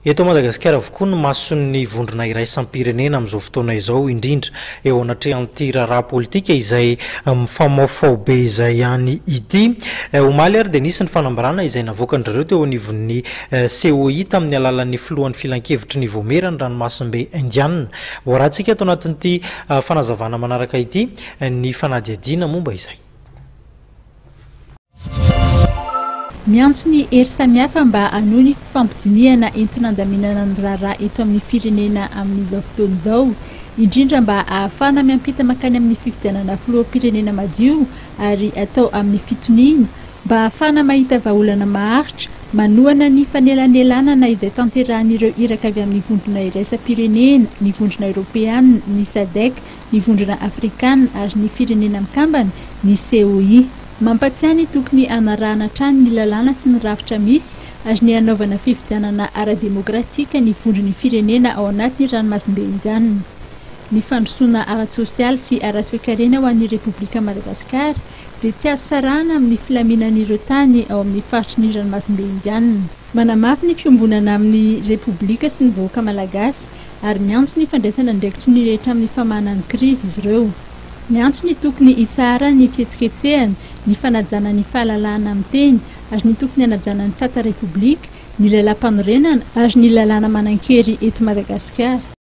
Eto Madagasikara avokoa no mason'ny vondrona iray sampirenena amin'izao fotoana izao indrindra eo anatrehan'ity raharaha politika izay mifamaofao be izay ihany ity. Omaly ary dia nisy ny fanambarana izay navoakan'ireo teo anivon'ny COI tamin'ny alalan'ny filohan'ny filan-kevitry ny voamerany ranomasimbe indianina. Voarantsika ato anatin'ity fanazavana manaraka ity ny fanadihadiana momba izay. Miantso ny hery samihafa mba hanohy ny fampidiniana entina handaminana ny raharaha eto amin'ny firenena amin'izao fotoana izao, indrindra mba ahafahana miampita makany amin'ny fifidianana filoham-pirenena madio ary atao amin'ny fitoniana, mba ahafahana mahita vahaolana maharitra manohana ny fanelanelanana izay tanterahan'ireo iraka avy amin'ny vondrona iraisam-pirenena, ny vondrona Europeana, ny SADC, ny vondrona Afrikana ary ny firenena mikambana, ny COI. Mampatsiany tokony anarahana trany ny lalàna sy ny rafitra misy ary ny anaovana fifidianana ara-demokratika ny vondron'ny firenena ao anatin'ny ranomasimbe indianina. Ny fandrosoana ara-tsosialy sy ara-toekarena ho an'ny Repoblika Madagasikara dia tsy azo sarahana amin'ny filaminan'ireo tany ao amin'ny faritry ny ranomasimbe indianina. Manamafy ny fiombonana amin'ny Repoblika sy ny vahoaka malagasy ary miantso ny fandraisana andraikitry ny rehetra amin'ny famahanany krizy izy ireo. Miantso ny tokony hitsara ny fihetsiketsehana, ny fanajana ny fahalalahana amin'ny teny ary ny tokony hanajana ny sata repoblika, ny lalam-panorenana ary ny lalàna manan-kery eto Madagasikara.